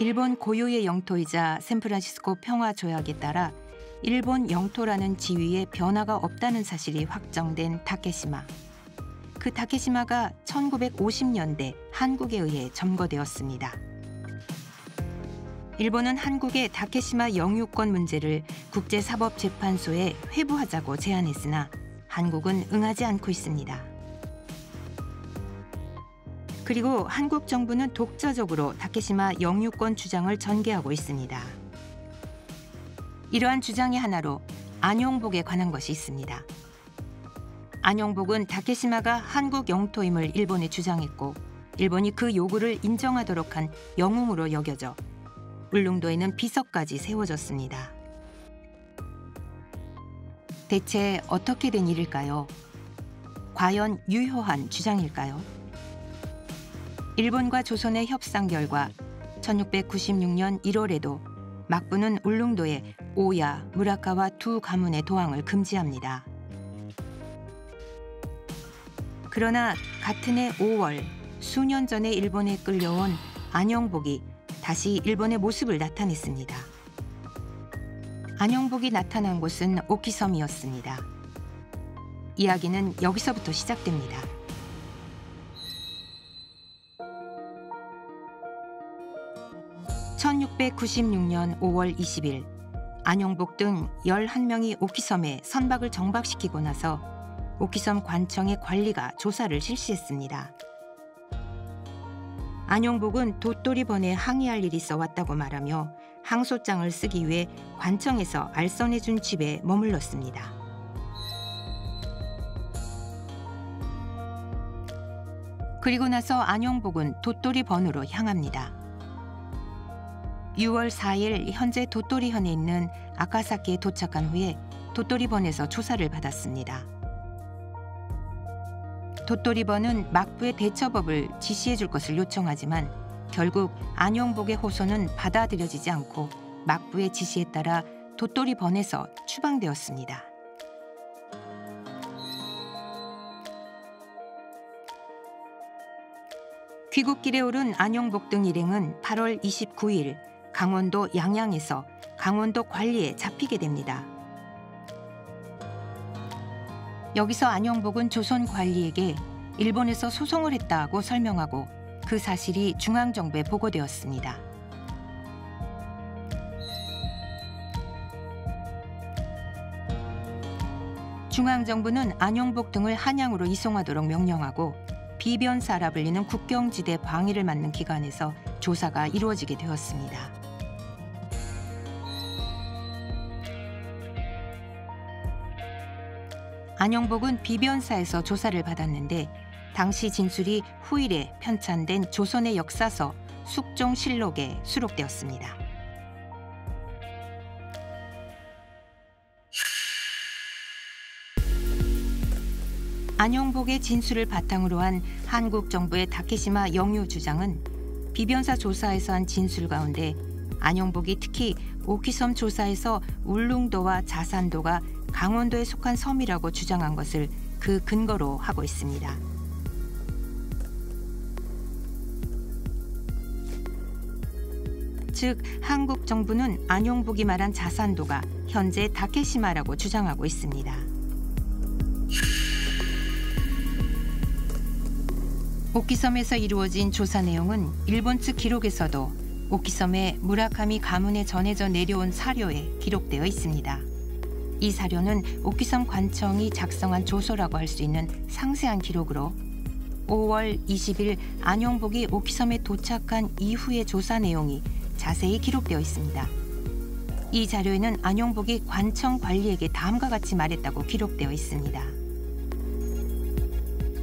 일본 고유의 영토이자 샌프란시스코 평화조약에 따라 일본 영토라는 지위에 변화가 없다는 사실이 확정된 다케시마. 그 다케시마가 1950년대 한국에 의해 점거되었습니다. 일본은 한국의 다케시마 영유권 문제를 국제사법재판소에 회부하자고 제안했으나 한국은 응하지 않고 있습니다. 그리고 한국 정부는 독자적으로 다케시마 영유권 주장을 전개하고 있습니다. 이러한 주장의 하나로 안용복에 관한 것이 있습니다. 안용복은 다케시마가 한국 영토임을 일본에 주장했고 일본이 그 요구를 인정하도록 한 영웅으로 여겨져 울릉도에는 비석까지 세워졌습니다. 대체 어떻게 된 일일까요? 과연 유효한 주장일까요? 일본과 조선의 협상 결과 1696년 1월에도 막부는 울릉도에 오야, 무라카와 두 가문의 도항을 금지합니다. 그러나 같은 해 5월 수년 전에 일본에 끌려온 안영복이 다시 일본의 모습을 나타냈습니다. 안영복이 나타난 곳은 오키섬이었습니다. 이야기는 여기서부터 시작됩니다. 1696년 5월 20일 안용복 등 11명이 오키섬에 선박을 정박시키고 나서 오키섬 관청의 관리가 조사를 실시했습니다. 안용복은 도토리번에 항의할 일이 있어 왔다고 말하며 항소장을 쓰기 위해 관청에서 알선해준 집에 머물렀습니다. 그리고 나서 안용복은 도토리번으로 향합니다. 6월 4일 현재 도토리현에 있는 아카사키에 도착한 후에 도토리번에서 조사를 받았습니다. 도토리번은 막부의 대처법을 지시해 줄 것을 요청하지만 결국 안용복의 호소는 받아들여지지 않고 막부의 지시에 따라 도토리번에서 추방되었습니다. 귀국길에 오른 안용복 등 일행은 8월 29일 강원도 양양에서 강원도 관리에 잡히게 됩니다. 여기서 안용복은 조선 관리에게 일본에서 소송을 했다고 설명하고 그 사실이 중앙정부에 보고되었습니다. 중앙정부는 안용복 등을 한양으로 이송하도록 명령하고 비변사라 불리는 국경지대 방위를 맡는 기관에서 조사가 이루어지게 되었습니다. 안용복은 비변사에서 조사를 받았는데 당시 진술이 후일에 편찬된 조선의 역사서 숙종실록에 수록되었습니다. 안용복의 진술을 바탕으로 한 한국 정부의 다케시마 영유 주장은 비변사 조사에서 한 진술 가운데 안용복이 특히 오키섬 조사에서 울릉도와 자산도가 강원도에 속한 섬이라고 주장한 것을 그 근거로 하고 있습니다. 즉, 한국 정부는 안용복이 말한 자산도가 현재 다케시마라고 주장하고 있습니다. 오키섬에서 이루어진 조사 내용은 일본 측 기록에서도 오키섬의 무라카미 가문에 전해져 내려온 사료에 기록되어 있습니다. 이 사료는 오키섬 관청이 작성한 조서라고 할 수 있는 상세한 기록으로 5월 20일 안용복이 오키섬에 도착한 이후의 조사 내용이 자세히 기록되어 있습니다. 이 자료에는 안용복이 관청 관리에게 다음과 같이 말했다고 기록되어 있습니다.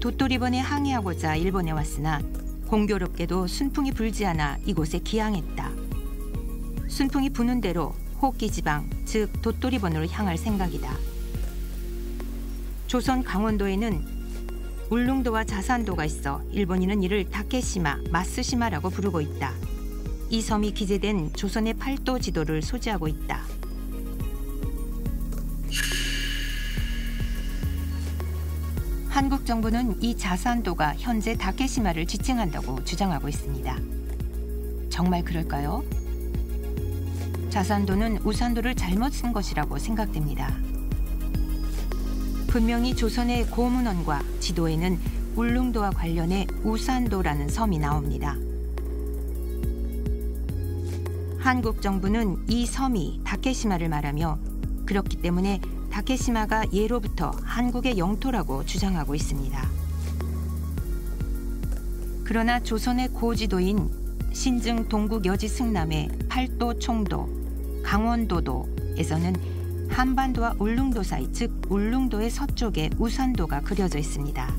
도토리번에 항해하고자 일본에 왔으나 공교롭게도 순풍이 불지 않아 이곳에 기항했다. 순풍이 부는 대로 호끼지방, 즉 도토리번으로 향할 생각이다. 조선 강원도에는 울릉도와 자산도가 있어 일본인은 이를 다케시마, 마스시마라고 부르고 있다. 이 섬이 기재된 조선의 팔도 지도를 소지하고 있다. 한국 정부는 이 자산도가 현재 다케시마를 지칭한다고 주장하고 있습니다. 정말 그럴까요? 자산도는 우산도를 잘못 쓴 것이라고 생각됩니다. 분명히 조선의 고문원과 지도에는 울릉도와 관련해 우산도라는 섬이 나옵니다. 한국 정부는 이 섬이 다케시마를 말하며 그렇기 때문에 다케시마가 예로부터 한국의 영토라고 주장하고 있습니다. 그러나 조선의 고지도인 신증 동국 여지 승남의 팔도 총도, 강원도도에서는 한반도와 울릉도 사이, 즉 울릉도의 서쪽에 우산도가 그려져 있습니다.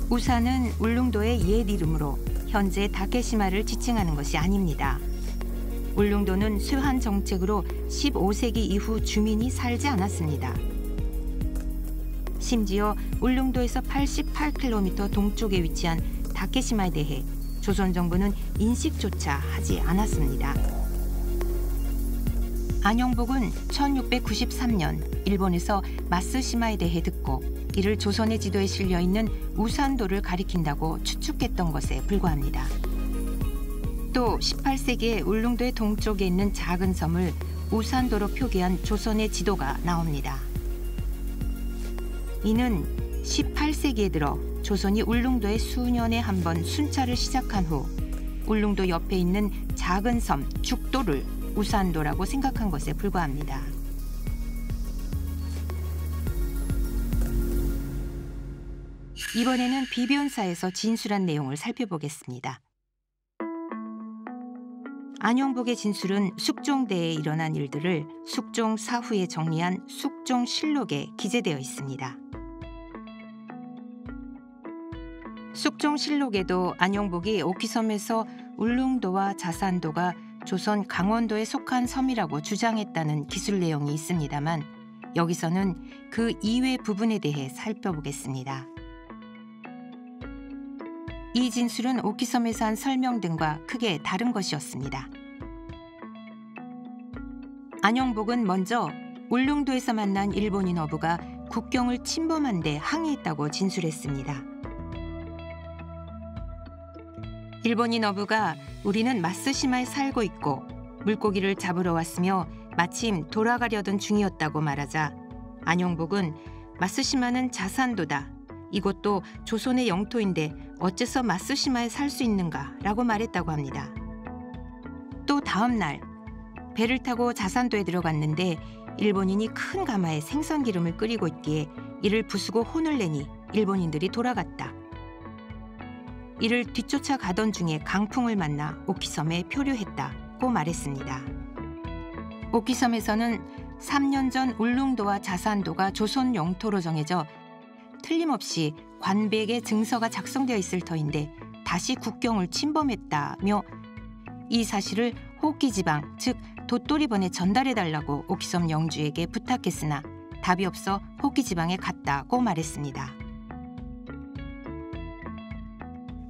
우산은 울릉도의 옛 이름으로 현재 다케시마를 지칭하는 것이 아닙니다. 울릉도는 수한 정책으로 15세기 이후 주민이 살지 않았습니다. 심지어 울릉도에서 88km 동쪽에 위치한 다케시마에 대해 조선 정부는 인식조차 하지 않았습니다. 안영복은 1693년 일본에서 마쓰시마에 대해 듣고 이를 조선의 지도에 실려 있는 우산도를 가리킨다고 추측했던 것에 불과합니다. 또 18세기에 울릉도의 동쪽에 있는 작은 섬을 우산도로 표기한 조선의 지도가 나옵니다. 이는 18세기에 들어 조선이 울릉도에 수년에 한 번 순찰을 시작한 후 울릉도 옆에 있는 작은 섬 죽도를 우산도라고 생각한 것에 불과합니다. 이번에는 비변사에서 진술한 내용을 살펴보겠습니다. 안영복의 진술은 숙종대에 일어난 일들을 숙종 사후에 정리한 숙종실록에 기재되어 있습니다. 숙종실록에도 안영복이 오키섬에서 울릉도와 자산도가 조선 강원도에 속한 섬이라고 주장했다는 기술 내용이 있습니다만 여기서는 그 이외 부분에 대해 살펴보겠습니다. 이 진술은 오키섬에서 한 설명 등과 크게 다른 것이었습니다. 안영복은 먼저 울릉도에서 만난 일본인 어부가 국경을 침범한 데 항의했다고 진술했습니다. 일본인 어부가 우리는 마쓰시마에 살고 있고 물고기를 잡으러 왔으며 마침 돌아가려던 중이었다고 말하자 안영복은 마쓰시마는 자산도다. 이곳도 조선의 영토인데 어째서 마쓰시마에 살 수 있는가 라고 말했다고 합니다. 또 다음 날 배를 타고 자산도에 들어갔는데 일본인이 큰 가마에 생선 기름을 끓이고 있기에 이를 부수고 혼을 내니 일본인들이 돌아갔다. 이를 뒤쫓아 가던 중에 강풍을 만나 오키섬에 표류했다고 말했습니다. 오키섬에서는 3년 전 울릉도와 자산도가 조선 영토로 정해져 틀림없이 관백의 증서가 작성되어 있을 터인데 다시 국경을 침범했다며 이 사실을 호키지방, 즉 도토리번에 전달해달라고 오키섬 영주에게 부탁했으나 답이 없어 호키지방에 갔다고 말했습니다.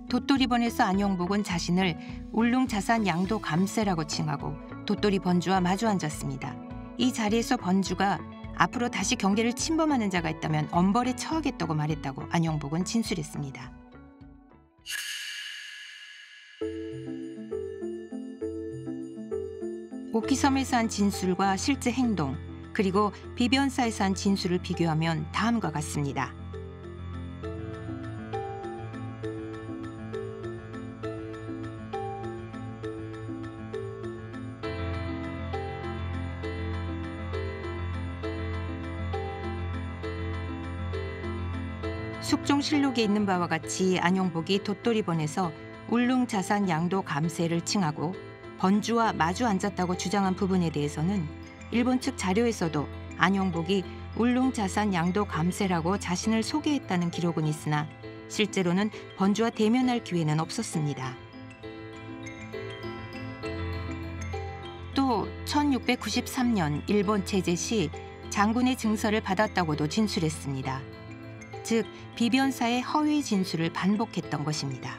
도토리번에서 안영복은 자신을 울릉자산 양도 감세라고 칭하고 도토리 번주와 마주 앉았습니다. 이 자리에서 번주가 앞으로 다시 경계를 침범하는 자가 있다면 엄벌에 처하겠다고 말했다고 안영복은 진술했습니다. 오키섬에서 한 진술과 실제 행동, 그리고 비변사에서 한 진술을 비교하면 다음과 같습니다. 숙종실록에 있는 바와 같이 안영복이 도토리번에서 울릉자산 양도 감세를 칭하고 번주와 마주 앉았다고 주장한 부분에 대해서는 일본 측 자료에서도 안영복이 울릉자산 양도 감세라고 자신을 소개했다는 기록은 있으나 실제로는 번주와 대면할 기회는 없었습니다. 또 1693년 일본 체제 시 장군의 증서를 받았다고도 진술했습니다. 즉 비변사의 허위 진술을 반복했던 것입니다.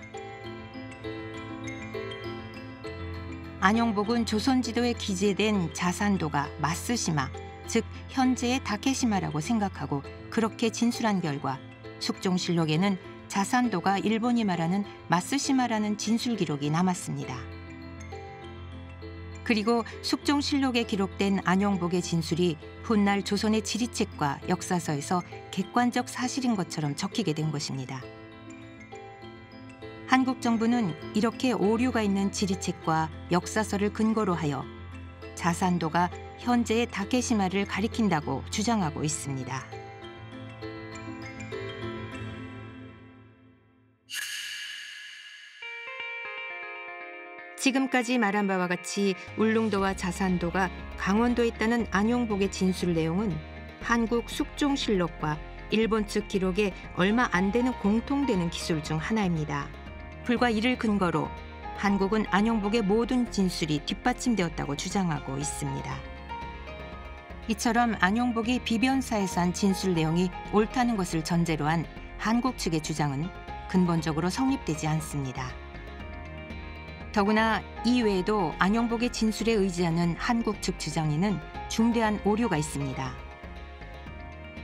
안영복은 조선지도에 기재된 자산도가 마쓰시마, 즉 현재의 다케시마라고 생각하고 그렇게 진술한 결과 숙종실록에는 자산도가 일본이 말하는 마쓰시마라는 진술 기록이 남았습니다. 그리고 숙종실록에 기록된 안용복의 진술이 훗날 조선의 지리책과 역사서에서 객관적 사실인 것처럼 적히게 된 것입니다. 한국 정부는 이렇게 오류가 있는 지리책과 역사서를 근거로 하여 자산도가 현재의 다케시마를 가리킨다고 주장하고 있습니다. 지금까지 말한 바와 같이 울릉도와 자산도가 강원도에 있다는 안용복의 진술 내용은 한국 숙종실록과 일본 측 기록에 얼마 안 되는 공통되는 기술 중 하나입니다. 불과 이를 근거로 한국은 안용복의 모든 진술이 뒷받침되었다고 주장하고 있습니다. 이처럼 안용복이 비변사에서 한 진술 내용이 옳다는 것을 전제로 한 한국 측의 주장은 근본적으로 성립되지 않습니다. 더구나 이외에도 안용복의 진술에 의지하는 한국 측 주장에는 중대한 오류가 있습니다.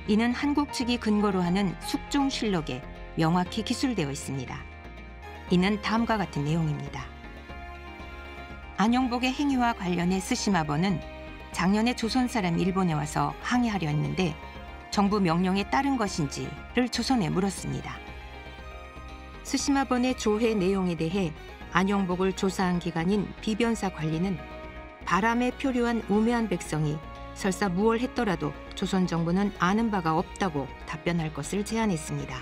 이는 한국 측이 근거로 하는 숙종실록에 명확히 기술되어 있습니다. 이는 다음과 같은 내용입니다. 안용복의 행위와 관련해 스시마번은 작년에 조선 사람이 일본에 와서 항의하려 했는데 정부 명령에 따른 것인지를 조선에 물었습니다. 스시마번의 조회 내용에 대해 안용복을 조사한 기관인 비변사 관리는 바람에 표류한 우매한 백성이 설사 무얼 했더라도 조선 정부는 아는 바가 없다고 답변할 것을 제안했습니다.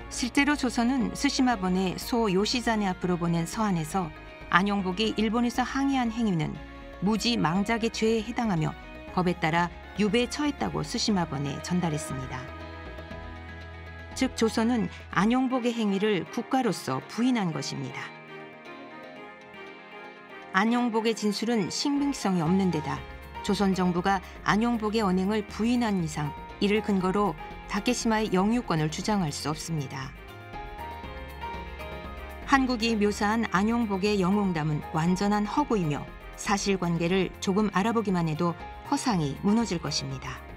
실제로 조선은 스시마번의 소 요시자네 앞으로 보낸 서한에서 안용복이 일본에서 항의한 행위는 무지 망작의 죄에 해당하며 법에 따라 유배에 처했다고 스시마번에 전달했습니다. 즉 조선은 안용복의 행위를 국가로서 부인한 것입니다. 안용복의 진술은 신빙성이 없는 데다 조선 정부가 안용복의 언행을 부인한 이상 이를 근거로 다케시마의 영유권을 주장할 수 없습니다. 한국이 묘사한 안용복의 영웅담은 완전한 허구이며 사실관계를 조금 알아보기만 해도 허상이 무너질 것입니다.